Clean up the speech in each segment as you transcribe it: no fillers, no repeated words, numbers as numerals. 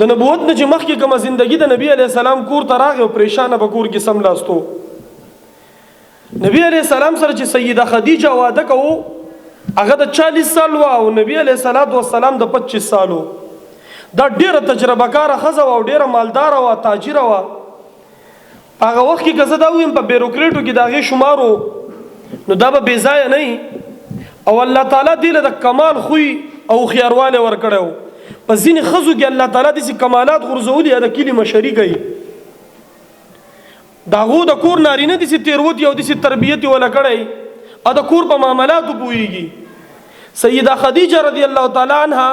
د نبوت نه چې مخکې کومه زندگی د نبی علیه السلام کور ته راغی او پریشانه به کور کې سملاستو. نبی علیه السلام سره چې سیده خدیجه واده کوو هغه د 40 سال و او نبی علیه السلام د 25 سالو. دا ډیره تجربه کاره ښځه وه او ډیره مالداره وه، تاجره وه. هغه وخت کې که زه دا ویم په بیروکریټو کې د هغې شمارو نو دا به بې ځایه نه وي او الله تعالی دې له د کمال خوی او هوښیاروالی ورکړی و. په ځینې ښځو کې الله تعالی داسې کمالات غورځولي د کلي مشري کوي، د هغو د کور نارینه داسې تېروتي او داسې تربیت یې وله کړی او د کور په معاملاتو پوهېږي. سیده خدیجه رضی الله تعالی عنها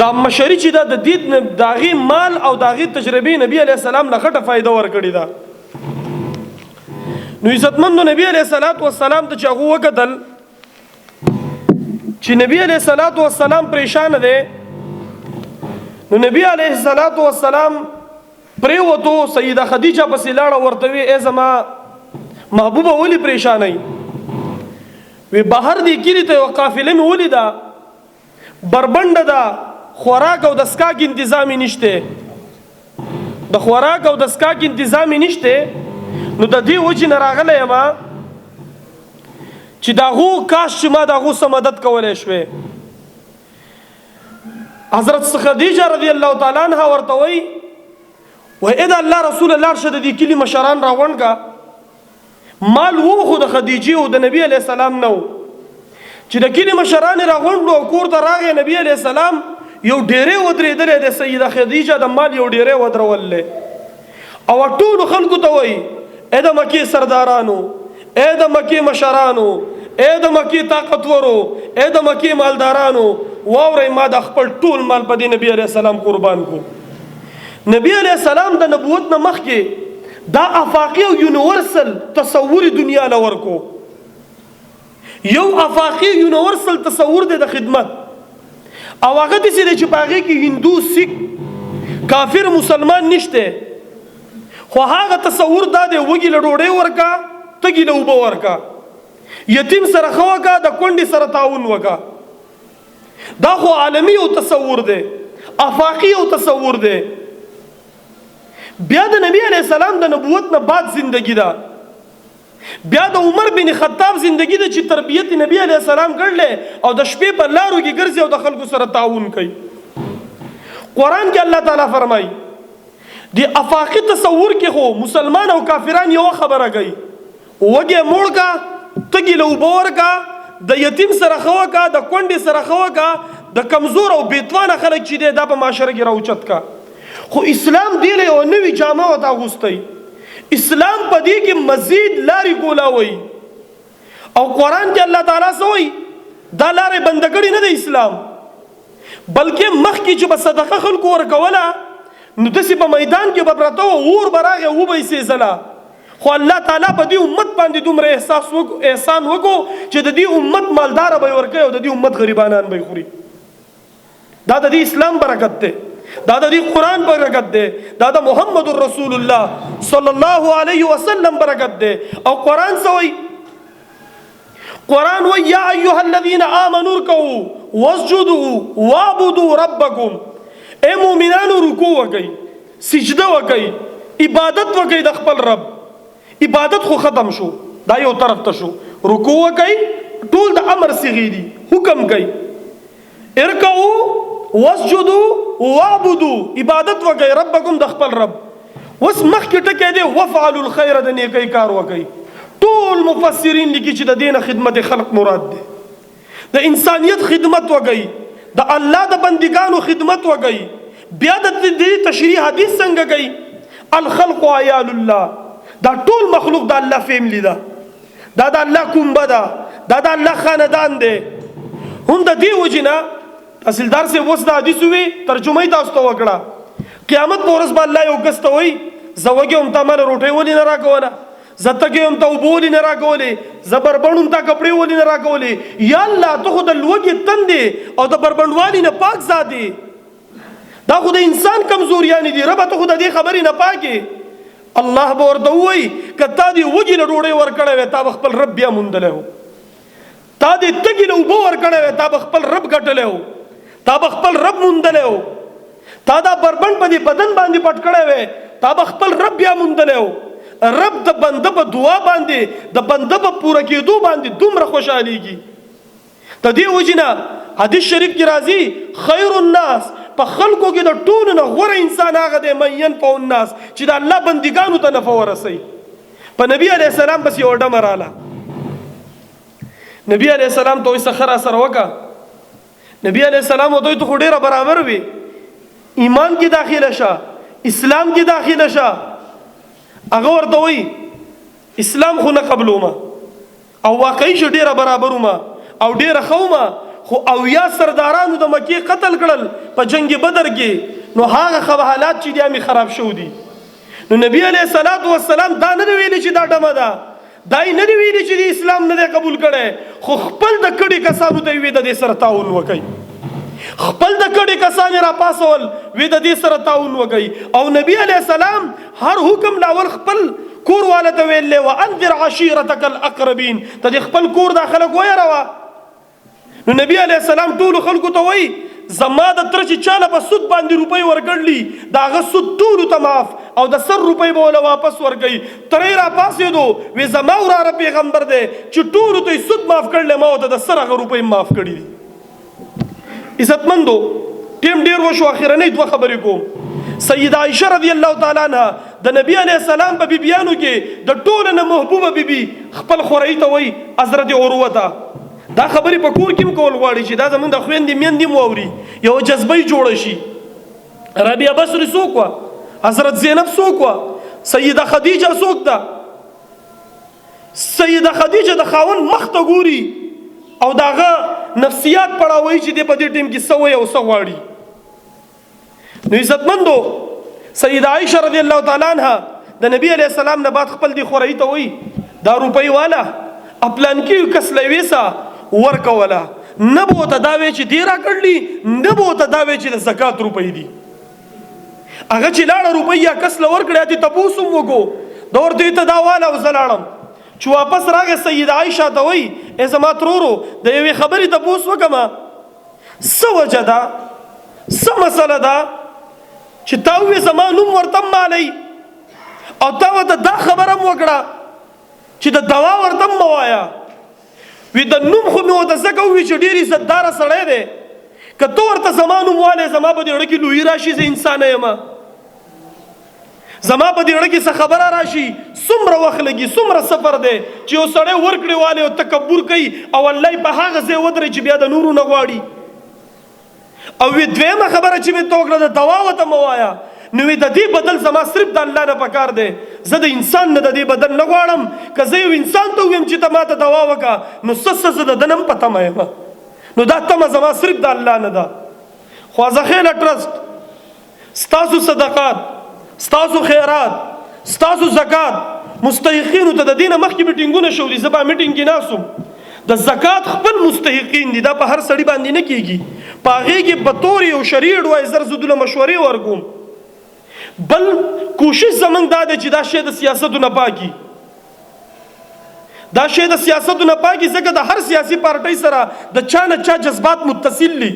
دا مشري چې ده د دې د هغې مال او د هغې تجربې نبي علیه السلام له خټه فایده ورکړې ده. نو عزتمندو نبی علیه السلام ته چې هغو وکتل چې نبی علیه السلام پریشان دی، نو نبی علیه السلام پریوتو، سیده خدیجه پسې لاړه، ورته وی ای زما محبوبه ولې پریشانئ؟ وی بهر دی کلي ته یوه قافله مې ولیده، بربنډه ده، خوراک او د څښاک انتظام یې نشته، د خوراک او د څښاک انتظام یې نشته. نو د دې وجې نه راغلی یم چې د هغو کاش چې ما د هغو څه مدد کولی شوې. حضرت خدیجه رضی الله تعالی عنها ورته وایي ای د الله رسوله لاړ شه د دې کلي مشران راغونډ کا. مال و خو د خدیجې او د نبي علیه السلام نه و چې د کلي مشران یې راغونډ او کور ته راغی. نبي علیه السلام یو ډیرې ودرېدلی د سیده خدیجه د مال یو ډیرې ودروللی او ټولو خلکو ته وایي ای د مکې سردارانو، ای د مکې مشرانو، ای د مکې طاقتورو، ای د مکې مالدارانو، واورئ ما د خپل ټول مال په دې نبي علیه السلام قربان کو. نبی علیه السلام د نبوت نه مخکې دا افاقي او یونیورسل تصور دنیا له ورکو. یو افاقي یونیورسل تصور دی د خدمت او هغه داسې دی چې په هغې کې هندو، سیک، کافر، مسلمان نشته، خو هغه تصور دا دی وږي له ډوډۍ ورکا، تږي له اوبه ورکا، یتیم سره ښه وکا، د کونډې سره تعاون وکا. دا خو عالمي یو تصور دی، افاقي یو تصور دی. بیا د نبی علیه السلام د نبوت نه بعد زندگی ده، بیا د عمر بن خطاب زندگی ده چې تربیت نبی علیه السلام کړلی او د شپې په لارو کې ګرځي او د خلکو سره تعاون کوي. قرآن کې الله تعالی فرمایي دی افاقي تصور کې خو مسلمان او کافران یو خبره کوي، وږی موړ کا، تږي له اوبه ورکا، د یتیم سره ښه وکا، د کونډې سره ښه وکا، د کمزور او بېتوانه خلک چې دی دا په معاشره کې راوچت کا. خو اسلام دی له یو نوې جامه ورته اغوستی، اسلام په دې کې مزید لارې کولاوي او قرآن کې الله تعالی څه وایي دا لارې بنده کړې نه ده اسلام، بلکې مخکې چې به صدقه خلکو ورکوله نو داسې په میدان کې به پرته وه، اور به راغی وبه یې سېزله. خو الله تعالی په دې امت باندې دومره احسان وکړو چې د دې امت مالداره به یې ورکوي او د دې امت غریبانان به یې خوري. دا د دې اسلام برکت دی، دا د دې قرآن برکت دی، دا د محمد رسول الله صلی الله علیه وسلم برکت دی. او قرآن څه وایي؟ قرآن وایي یا ایها الذین آمنوا ارکعوا واسجدوا واعبدوا ربکم. اے مومنانو رکوع وکئ، سجده وکئ، عبادت وکئ د خپل رب. عبادت خو ختم شو، دا یو طرف ته شو. رکوع وکئ ټول د امر صیغې دي، حکم کوي. ارکعوا واسجدوا واعبدوا، عبادت وکئ ربکم د خپل رب. اوس مخکې ټکی دی وفعلوا الخیر، د نیکۍ کار وکئ. ټول مفسرین لیکي چې د دې نه خدمت خلق مراد دی، د انسانیت خدمت وکئ، د الله د بندگانو خدمت وکئ. بیا د دې تشریح حدیث څنګه کوي؟ الخلق عیال الله، دا ټول مخلوق د الله فیملی ده، دا د الله کومبه ده، دا د الله خاندان دی. هم د دې وجې نه تحصیلدار صاحب اوس د حدیث وی ترجمه یې تاسو ته وکړه. قیامت په ورځ به الله یو کس ته وایي زه وږی وم تا ماله روټۍ ولې نه راکوله، زه تږی وم تا اوبه ولې نه راکولې، زه بربنډ وم تا کپړې ولې نه راکولې. یا الله ته خو د لوږې تن دی او د بربنډوالي نه پاک ذات دی، دا خو د انسان کمزوریانې دي، ربه ته خو د دې خبرې نه پاکې. الله به ورته ووایي که تا دې وږي له ډوډۍ ورکړی وی تا به خپل رب بیا موندلی و، تا دې تږي له اوبه ورکړی وی تا به خپل رب ګټلی و، تا به خپل رب موندلی و، تا دا بربند په دې بدن باندې پټ کړی وې، تا به خپل رب بیا موندلی و. رب د بنده په دعا باندې، د بنده په پوره کېدو باندې دومره خوشحالیږي. د دې وجې نه حدیث شریف کې راځي خیر الناس، په خلکو کې د ټولو نه غوره انسان هغه دی من ینفع الناس، چې د الله بندګانو ته نفع ورسوي. په نبي علیه السلام پسې یوه ډمه راله. نبي علیه السلام ته وایي څه ښه راسره وکړه. نبي علیه السلام ورته وایي ته خو ډېره برابر وي، ایمان کې داخله شه، اسلام کې داخله شه. هغه ورته وایي اسلام خو نه قبلومه او واقعي چې ډېره برابر ومه او ډېره ښه ومه، خو اویا سردارانو د مکې قتل کړل په جنگ بدر کې، نو هغه حالات چې دي مې خراب شو دي. نو نبی علیه الصلاۃ والسلام دا نه دی ویلي چې دا ډمه ده، دا یې نه دی ویلي چې د اسلام نه دی قبول کړی، خو خپل د کړي کسانو ته یې وی د دې سره تعاون وکړئ. خپل د کړي کسان را پاسول وی د دې سره تعاون وکړئ. او نبی علیه السلام هر حکم لاول خپل کور والا ته ویل و انذر عشیرتک الاقربین، ته د خپل کور دا خلک ویروه. نو نبی علیه السلام ټولو خلکو ته وایي زما د تره چې چاله په سود باندې روپۍ ورکړلي د هغه سود ټولو ته معاف او د 100 روپۍ به وله واپس ورکوي. تره یې راپاڅېدو وی زما وراره پیغمبر دی چې ټولو ته یې سود معاف کړلی، ما ورته د 100 روپۍ معاف کړي دي. عزتمندو ټیم ډېر وشو، اخرنۍ 2 خبرې کوم. سیده عایشه رضی الله تعالی عنها د نبی علیه السلام په بیبیانو کې د ټولو نه محبوبه بیبي خپل خورۍ ته وایي حضرت عروه ته. دا خبرې په کور کې هم کول غواړي چې دا زمونږ د خویندې میندې هم واوري، یوه جذبه یې جوړه شي. رابعه بصري څوک وه؟ حضرت زینب څوک وه؟ سیده خدیجه څوک ده؟ سیده خدیجه د خاوند مخ ته ګوري او د هغه نفسیات پړاوي چې دی په دې ټیم کې څه وایي او څه غواړي. نو عزتمندو سیده عایشه رضی الله تعالی عنها د نبی علیه السلام نه بعد خپل دی خورۍ ته وایي دا روپۍ والا اپلانکي کس له ویسه ورکوله، نه به ورته دا وی چې دی راکړلي، نه به ورته دا وی چې د زکات روپۍ دي. هغه چې لاړه روپۍ یا کس له ورکړې اتې تپوس هم وکړو، دا ورته ته دا واله او زه لاړم. چې واپس راغی سیده عایشه ته وایي ای زما ترورو د یوې خبرې تپوس وکړمه، څه وجه ده، څه مسله ده چې تا وویې زما نوم ورته هم مالی او تا ورته دا خبره هم وکړه چې د دوا ورته هم مه وایه. وی د نوم خو مې ورته ځکه ووي چې ډېر عزتداره سړی دی، که ته ورته زما نوم والی زما په دې اړه کې لویي راشي، زه انسانه یم، زما په دې اړه کې څه خبره راشي، څومره وخت لګي، څومره سفر دی چې یو سړی ورکړې والی او تکبر کوي او الله یې په هغه ځای ودرې چې بیا د نورو نه غواړي. او وی دویمه خبره چې مې ته وکړه د دوا ورته مه وایه، نو د دې بدل زما صرف د الله نه پکار دی، زه د انسان نه د دې بدل نه غواړم. که زه یو انسان ته ویم چې ته ما ته دوا وکړه نو څه زه د ده نه هم په تمه یم، نو دا تمه زما صرف د الله نه ده. خوازخیله ټرسټ ستاسو صدقات، ستاسو خیرات، ستاسو زکات مستحقینو ته د دې نه مخکې میټینګونه شولي، زه به میټینګ کې ناست وم. د زکات خپل مستحقین دي، دا په هر سړي باندې نه کېږي، په هغې کې په طور یو شریډ وایي زر زدونه مشورې ورکوم. بل کوشش زمونږ دا دی چې دا شی د سیاستو نه پاکي، دا شی د سیاستو نه پاکي، ځکه د هر سیاسي پارټۍ سره د چا نه چا جذبات متصل دي.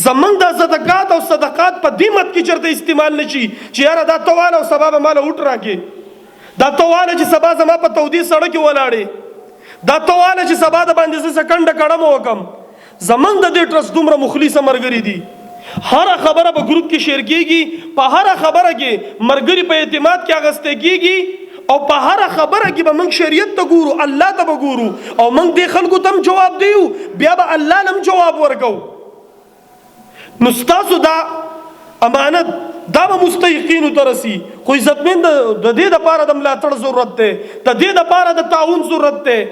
زمونږ دا صدقات او صدقات په دې مت کې چېرته استعمال نه شي چې یاره دا ته واله او سبا به ماله وټ راکې، دا ته واله چې سبا زما په تودې سړک کې ولاړې، دا ته واله چې سبا د باندې زه سکنډه کړم وکم. زمونږ د دې ټرسټ دومره مخلصه ملګري دي، هر خبره په گروپ کې شیر کیږي، په هر خبره کې مرګري په اعتماد کې اغسته کیږي، او په هر خبره کې به موږ شریعت ته ګورو، الله ته به ګورو، او موږ دې خلکو ته هم جواب دیو، بیا به الله لم جواب ورکو. نو ستاسو دا امانت دا به مستحقینو ته رسي، خو عزتمن د دې دپاره د ملاتړ ضرورت دی، د دې دپاره د تعاون ضرورت دی.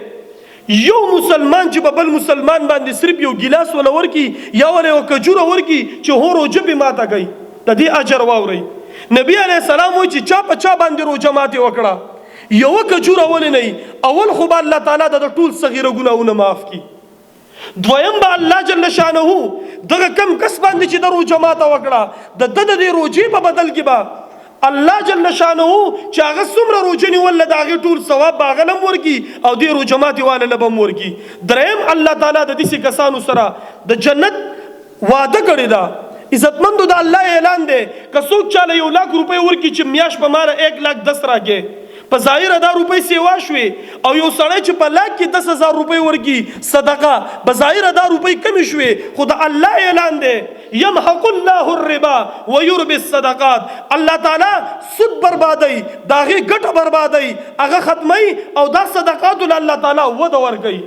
یو مسلمان چې په بل مسلمان باندې صرف یو ګیلاس ولا ورکی یا ولا یو کجوره ورکی چې هو روجه به ماته کوي، د دې اجر واوري. نبی علیہ السلام وایي چې چا په چا باندې روجه ماته وکړه یو کجوره ولې نه، اول خو به الله تعالی د ټول صغیره ګناهونه معاف کړي، دویم به الله جل شانه دغه کم کس باندې چې د روجه ماته وکړه د دې روجې په بدل کې به الله جل شانه چې هغه څومره روجه نیول د هغې ټول ثواب به هغه هم ورکي او دې روجه ماتې واله له به هم ورکي. دریم الله تعالی د داسې کسانو سره د جنت وعده کړې ده. عزتمندو د الله اعلان دی که څوک چاله 1 लाख روپۍ ورکړي چې میاشت په ماره 1,10,000 راکې، په ظاهره دا روپۍ سیوا شوې، او یو سړی چې په لاک کې 10,000 روپۍ ورکړي صدقه، په ظاهره دا روپۍ کمې شوې، خو د الله اعلان دی یمحق الله الربا ويربي الصدقات، الله تعالی سود بربادوي، د هغې ګټه بربادوي، هغه ختموي، او دا صدقاتو له الله تعالی وده ورکوي.